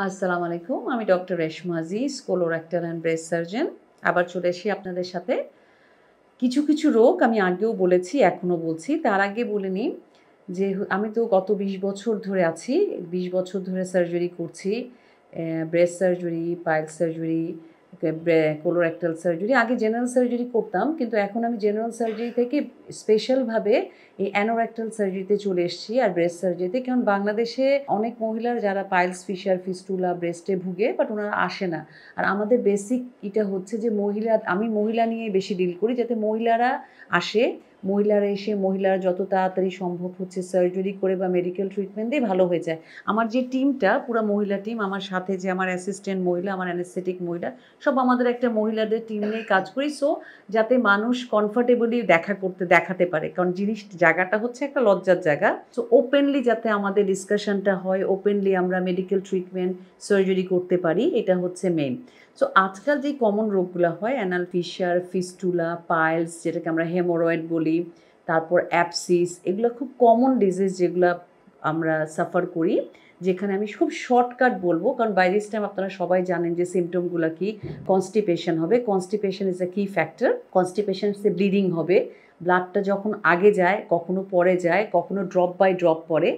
আসসালামু আলাইকুম। আমি doctor Reshma Aziz, colorectal and breast surgeon. আবার চলে এসেছি আপনাদের সাথে। কিছু রোগ আমি আগেও বলেছি, এখনো বলছি। তার আগে বলে নিই যে আমি তো গত ২০ বছর ধরে আছি। ২০ বছর ধরে সার্জারি করছি। Breast surgery, piles surgery, colorectal surgery. আগে জেনারেল সার্জারি করতাম, কিন্তু এখন আমি জেনারেল সার্জারি থেকে স্পেশালভাবে এই অ্যানোরেক্টাল সার্জারিতে চলে এসেছি আর ব্রেস্ট সার্জারিতে। কারণ বাংলাদেশে অনেক মহিলার যারা পাইলস, ফিশার, ফিস্টুলা, ব্রেস্টে ভুগে, বাট ওনারা আসে না। আর আমাদের বেসিক এটা হচ্ছে যে আমি মহিলা নিয়ে বেশি ডিল করি, যাতে মহিলারা আসে, মহিলারা এসে মহিলারা যত তাড়াতাড়ি সম্ভব হচ্ছে সার্জারি করে বা মেডিকেল ট্রিটমেন্ট দিয়ে ভালো হয়ে যায়। আমার যে টিমটা পুরো মহিলা টিম, আমার সাথে যে আমার অ্যাসিস্ট্যান্ট মহিলা, আমার অ্যানেস্থেটিক মহিলা, সব আমাদের একটা মহিলাদের টিম নিয়ে কাজ করি। সো যাতে মানুষ কমফর্টেবলি দেখাতে পারে, কারণ জায়গাটা হচ্ছে একটা লজ্জার জায়গা। সো ওপেনলি যাতে আমাদের ডিসকাশনটা হয়, ওপেনলি আমরা মেডিকেল ট্রিটমেন্ট, সার্জারি করতে পারি, এটা হচ্ছে মেইন। সো আজকাল যে কমন রোগগুলো হয়, অ্যানাল ফিশার, ফিস্টুলা, পাইলস, যেটাকে আমরা হেমোরয়েড বলি, তারপর অ্যাপসিস, এগুলো খুব কমন ডিজিজ যেগুলো আমরা সাফার করি। যেখানে আমি খুব শর্টকাট বলবো, কারণ বাই দিস টাইম আপনারা সবাই জানেন যে সিমটমগুলো কি। কনস্টিপেশন হবে, কনস্টিপেশন ইজ এ কি ফ্যাক্টর। কনস্টিপেশন সে ব্লিডিং হবে, ব্লাডটা যখন আগে যায়, কখনো পরে যায়, কখনো ড্রপ বাই ড্রপ পড়ে।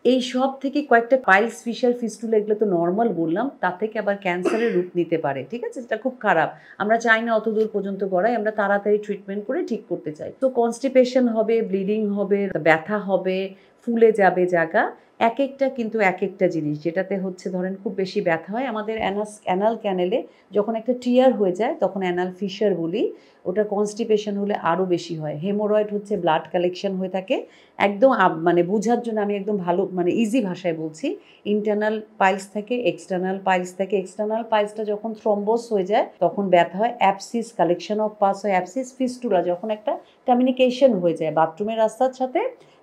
এই সব থেকে কয়েকটা পাইলস, ফিশার, ফিস্টুলা, এগুলো তো নর্মাল বললাম, তা থেকে আবার ক্যান্সারের রূপ নিতে পারে। ঠিক আছে, যেটা খুব খারাপ। আমরা চাই না অত দূর পর্যন্ত গড়াই, আমরা তাড়াতাড়ি ট্রিটমেন্ট করে ঠিক করতে চাই। তো কনস্টিপেশন হবে, ব্লিডিং হবে, ব্যথা হবে, ফুলে যাবে জায়গা। এক একটা কিন্তু এক একটা জিনিস, যেটাতে হচ্ছে ধরেন খুব বেশি ব্যথা হয় আমাদের অ্যানাল ক্যানেলে, যখন একটা টিয়ার হয়ে যায় তখন অ্যানাল ফিশার বলি। ওটা কনস্টিপেশন হলে আরও বেশি হয়। হেমোরয়েড হচ্ছে ব্লাড কালেকশন হয়ে থাকে। একদম মানে বোঝার জন্য আমি একদম ভালো ইজি ভাষায় বলছি। ইন্টারনাল পাইলস থাকে, এক্সটার্নাল পাইলস থাকে। এক্সটার্নাল পাইলসটা যখন থ্রম্বোস হয়ে যায় তখন ব্যথা হয়। অ্যাপসিস, কালেকশন অফ পাস হয় অ্যাপসিস। ফিস্টুলা যখন একটা কমিউনিকেশন হয়ে যায় বাথরুমের রাস্তার সাথে,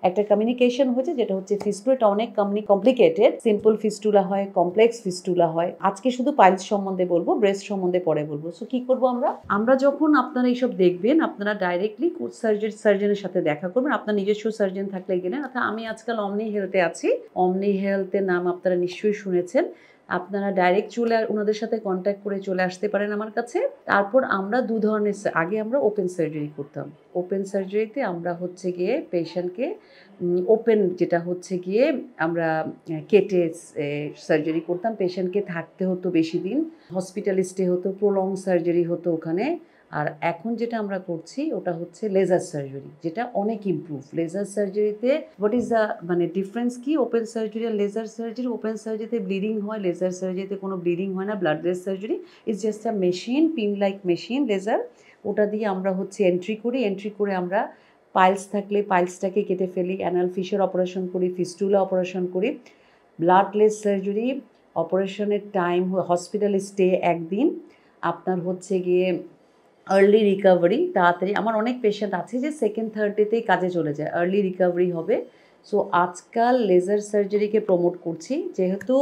একটা কমিউনিকেশন হয়েছে, যেটা হচ্ছে ফিস্টুলা। এটা অনেক কমপ্লিকেটেড। সিম্পল ফিস্টুলা হয়, কমপ্লেক্স ফিস্টুলা হয়। আজকে শুধু পাইলস সম্বন্ধে বলবো, ব্রেস্ট সম্বন্ধে পরে বলবো। সো কি করবো আমরা যখন আপনারা এইসব দেখবেন, আপনারা ডাইরেক্টলি সার্জনের সাথে দেখা করবেন। আপনার নিজস্ব সার্জন থাকলে গেলেন। অর্থাৎ আমি আজকাল অমনি হেলথে আছি। অমনি হেলথের নাম আপনারা নিশ্চয়ই শুনেছেন। আপনারা ডাইরেক্ট ওনাদের সাথে কন্ট্যাক্ট করে চলে আসতে পারেন আমার কাছে। তারপর আমরা দু ধরনের, আগে আমরা ওপেন সার্জারি করতাম। ওপেন সার্জারিতে আমরা হচ্ছে গিয়ে পেশেন্টকে ওপেন, যেটা হচ্ছে গিয়ে আমরা কেটে সার্জারি করতাম। পেশেন্টকে থাকতে হতো বেশি দিন, হসপিটাল স্টে হতো, প্রলং সার্জারি হতো ওখানে। আর এখন যেটা আমরা করছি ওটা হচ্ছে লেজার সার্জারি, যেটা অনেক ইমপ্রুভ। লেজার সার্জারিতে হোয়াট ইজ দ্য ডিফারেন্স কি ওপেন সার্জারি আর লেজার সার্জারি? ওপেন সার্জারিতে ব্লিডিং হয়, লেজার সার্জারিতে কোনো ব্লিডিং হয় না। Bloodless surgery is just a machine, pin like machine laser. ওটা দিয়ে আমরা হচ্ছে এন্ট্রি করে আমরা পাইলস থাকলে পাইলসটাকে কেটে ফেলি, অ্যানাল ফিশার অপারেশন করি, ফিস্টুলা অপারেশন করি। ব্লাডলেস সার্জারি, অপারেশনের টাইম, হসপিটালে স্টে 1 দিন। আপনার হচ্ছে গিয়ে আর্লি রিকভারি, তাড়াতাড়ি। আমার অনেক পেশেন্ট আছে যে সেকেন্ড থার্ড ডেতেই কাজে চলে যায়, আর্লি রিকভারি হবে। সো আজকাল লেজার সার্জারিকে প্রমোট করছি, যেহেতু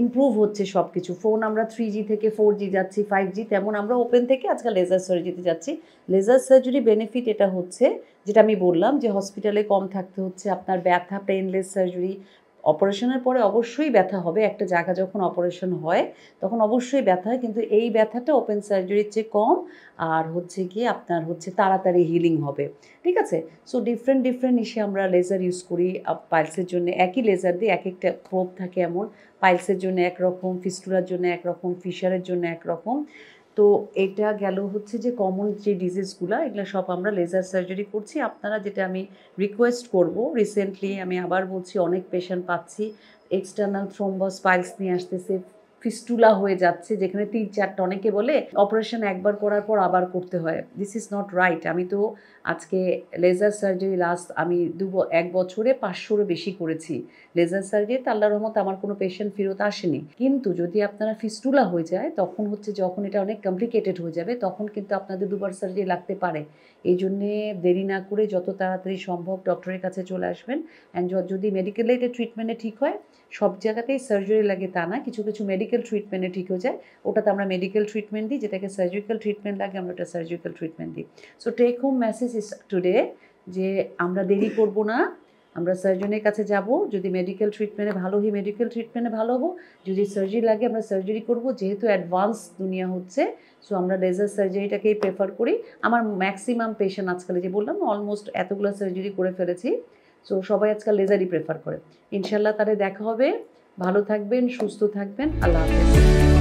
ইমপ্রুভ হচ্ছে সব কিছু। ফোন আমরা 3G থেকে 4G যাচ্ছি, 5G, তেমন আমরা ওপেন থেকে আজকাল লেজার সার্জারিতে যাচ্ছি। লেজার সার্জারি বেনিফিট এটা হচ্ছে, যেটা আমি বললাম, যে হসপিটালে কম থাকতে হচ্ছে, আপনার ব্যথা, পেইনলেস সার্জারি। অপারেশনের পরে অবশ্যই ব্যথা হবে, একটা জায়গা যখন অপারেশন হয় তখন অবশ্যই ব্যথা হয়, কিন্তু এই ব্যথাটা ওপেন সার্জারির চেয়ে কম। আর হচ্ছে গিয়ে আপনার হচ্ছে তাড়াতাড়ি হিলিং হবে। ঠিক আছে। সো ডিফারেন্ট ইসে আমরা লেজার ইউজ করি। পাইলসের জন্য একই লেজার দিয়ে এক একটা প্রোব থাকে এমন। পাইলসের জন্য একরকম, ফিস্টুলার জন্য একরকম, ফিশারের জন্য একরকম। তো এটা গেল হচ্ছে যে কমন যে ডিজিজগুলো, এগুলো সব আমরা লেজার সার্জারি করছি। আপনারা, যেটা আমি রিকোয়েস্ট করব, রিসেন্টলি আমি আবার বলছি, অনেক পেশেন্ট পাচ্ছি এক্সটার্নাল থ্রোম্বাস পাইলস নিয়ে আসতেছে, ফিস্টুলা হয়ে যাচ্ছে, যেখানে 3-4টা। অনেকে বলে অপারেশন একবার করার পর আবার করতে হয়। This is not right. আমি তো আজকে লেজার সার্জারি লাস্ট আমি 1 বছরে 500-রও বেশি করেছি। লেজার সার্জারিতে আল্লাহর রহমতে আমার কোনো পেশেন্ট ফেরত আসেনি। কিন্তু যদি আপনারা ফিস্টুলা হয়ে যায়, তখন হচ্ছে যখন এটা অনেক কমপ্লিকেটেড হয়ে যাবে, তখন কিন্তু আপনাদের 2বার সার্জারি লাগতে পারে। এই জন্যে দেরি না করে যত তাড়াতাড়ি সম্ভব ডক্টরের কাছে চলে আসবেন। অ্যান্ড যদি মেডিকেলে এটা ট্রিটমেন্টে ঠিক হয়, সব জায়গাতেই সার্জারি লাগে তা না, কিছু মেডিকেল ট্রিটমেন্টে ঠিক হয়ে যায়। ওটাতে আমরা মেডিকেল ট্রিটমেন্ট দিই, যেটাকে সার্জিক্যাল ট্রিটমেন্ট লাগে আমরা ওটা সার্জিক্যাল ট্রিটমেন্ট দিই। So take home message is today, যে আমরা দেরি করব না। আমরা সার্জনের কাছে যাব, যদি মেডিকেল ট্রিটমেন্টে ভালো হই মেডিকেল ট্রিটমেন্টে ভালো হবো, যদি সার্জারি লাগে আমরা সার্জারি করব, যেহেতু অ্যাডভান্স দুনিয়া হচ্ছে। সো আমরা লেজার সার্জারিটাকেই প্রেফার করি। আমার ম্যাক্সিমাম পেশেন্ট আজকাল যে বললাম অলমোস্ট এতগুলো সার্জারি করে ফেলেছি, সো সবাই আজকাল লেজারই প্রেফার করে। ইনশাল্লাহ তাহলে দেখা হবে, ভালো থাকবেন, সুস্থ থাকবেন, আল্লাহ হাফেজ।